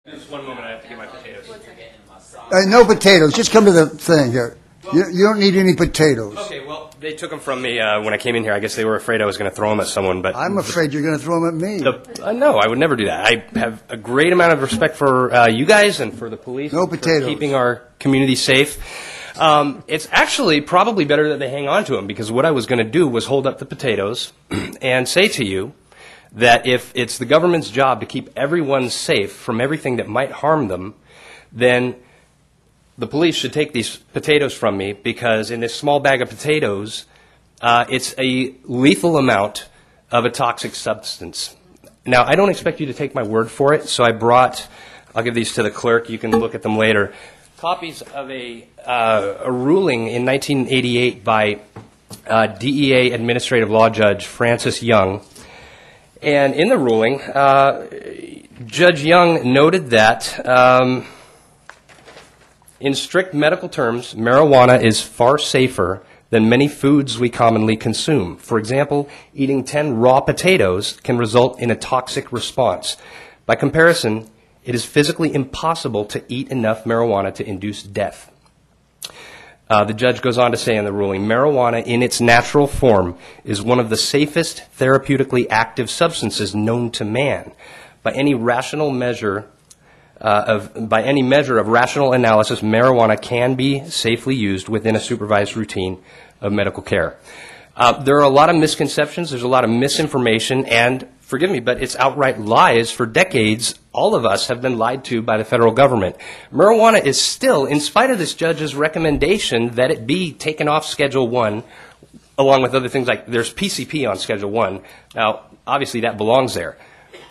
Just one moment, I have to get my potatoes. No potatoes. Just come to the thing here. You don't need any potatoes. Okay, well, they took them from me when I came in here. I guess they were afraid I was going to throw them at someone, but I'm afraid you're going to throw them at me. No, I would never do that. I have a great amount of respect for you guys and for the police. No potatoes. For keeping our community safe. It's actually probably better that they hang on to them, because what I was going to do was hold up the potatoes and say to you that if it's the government's job to keep everyone safe from everything that might harm them, then the police should take these potatoes from me, because in this small bag of potatoes, it's a lethal amount of a toxic substance. Now, I don't expect you to take my word for it, so I'll give these to the clerk. You can look at them later. Copies of a ruling in 1988 by DEA Administrative Law Judge Francis Young. And in the ruling, Judge Young noted that in strict medical terms, marijuana is far safer than many foods we commonly consume. For example, eating 10 raw potatoes can result in a toxic response. By comparison, it is physically impossible to eat enough marijuana to induce death. The judge goes on to say in the ruling, marijuana in its natural form is one of the safest therapeutically active substances known to man. By any measure of rational analysis, marijuana can be safely used within a supervised routine of medical care. There are a lot of misconceptions, there's a lot of misinformation, and forgive me, but it's outright lies. For decades, all of us have been lied to by the federal government. Marijuana is still, in spite of this judge's recommendation that it be taken off Schedule 1, along with other things like there's PCP on Schedule 1. Now, obviously that belongs there.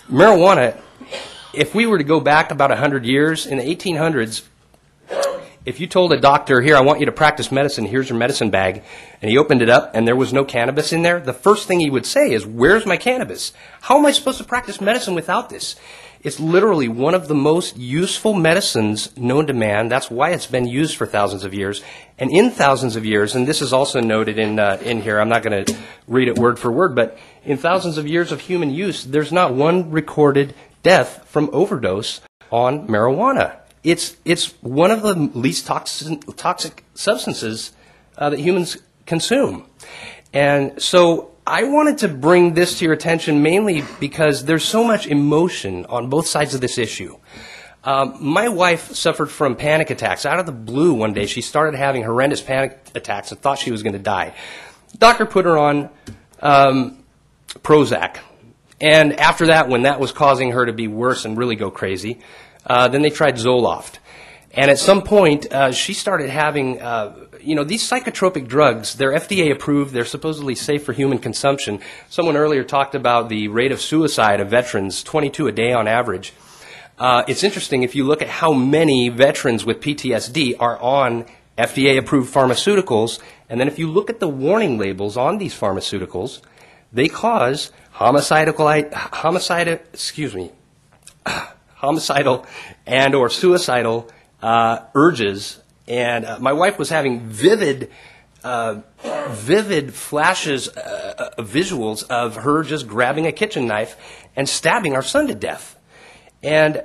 Marijuana, if we were to go back about 100 years, in the 1800s, if you told a doctor, here, I want you to practice medicine, here's your medicine bag, and he opened it up and there was no cannabis in there, the first thing he would say is, where's my cannabis? How am I supposed to practice medicine without this? It's literally one of the most useful medicines known to man. That's why it's been used for thousands of years. And in thousands of years, and this is also noted in here, I'm not going to read it word for word, but in thousands of years of human use, there's not one recorded death from overdose on marijuana. It's one of the least toxic substances that humans consume. And so I wanted to bring this to your attention mainly because there's so much emotion on both sides of this issue. My wife suffered from panic attacks. Out of the blue one day, she started having horrendous panic attacks and thought she was going to die. The doctor put her on Prozac. And after that, when that was causing her to be worse and really go crazy, then they tried Zoloft. And at some point, she started having, these psychotropic drugs, they're FDA approved, they're supposedly safe for human consumption. Someone earlier talked about the rate of suicide of veterans, 22 a day on average. It's interesting, if you look at how many veterans with PTSD are on FDA approved pharmaceuticals, and then if you look at the warning labels on these pharmaceuticals, they cause homicidal and or suicidal urges. And my wife was having vivid flashes, visuals of her just grabbing a kitchen knife and stabbing our son to death. And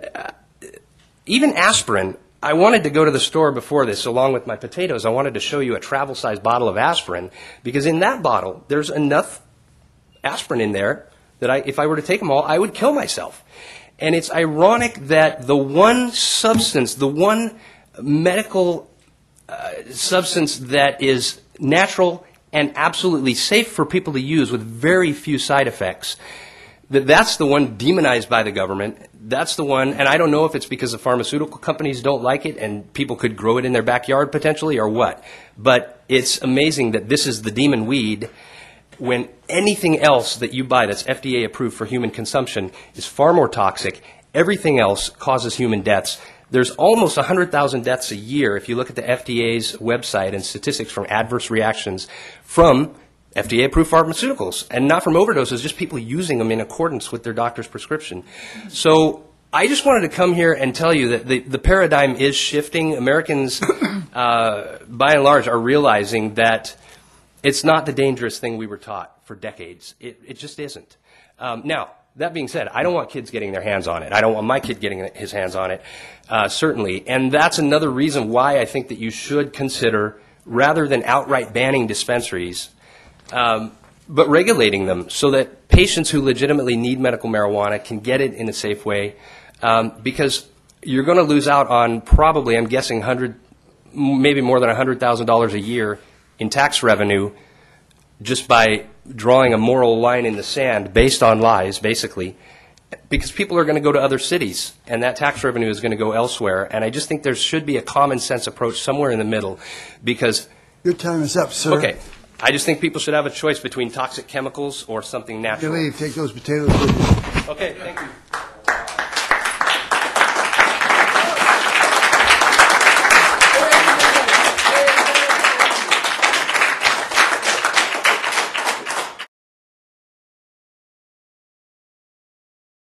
even aspirin, I wanted to go to the store before this, along with my potatoes. I wanted to show you a travel-sized bottle of aspirin, because in that bottle, there's enough aspirin in there that if I were to take them all, I would kill myself. And it's ironic that the one substance, the one medical substance that is natural and absolutely safe for people to use with very few side effects, that's the one demonized by the government. That's the one, and I don't know if it's because the pharmaceutical companies don't like it and people could grow it in their backyard potentially or what. But it's amazing that this is the demon weed, when anything else that you buy that's FDA approved for human consumption is far more toxic. Everything else causes human deaths. There's almost 100,000 deaths a year if you look at the FDA's website and statistics from adverse reactions from FDA approved pharmaceuticals, and not from overdoses, just people using them in accordance with their doctor's prescription. So I just wanted to come here and tell you that the paradigm is shifting. Americans, by and large, are realizing that it's not the dangerous thing we were taught for decades. It just isn't. Now, that being said, I don't want kids getting their hands on it. I don't want my kid getting his hands on it, certainly. And that's another reason why I think that you should consider, rather than outright banning dispensaries, but regulating them so that patients who legitimately need medical marijuana can get it in a safe way, because you're going to lose out on probably, I'm guessing, maybe more than $100,000 a year in tax revenue just by drawing a moral line in the sand based on lies, basically, because people are going to go to other cities, and that tax revenue is going to go elsewhere. And I just think there should be a common sense approach somewhere in the middle, because... Your time is up, sir. Okay. I just think people should have a choice between toxic chemicals or something natural. Leave. Take those potatoes with you. Okay, thank you.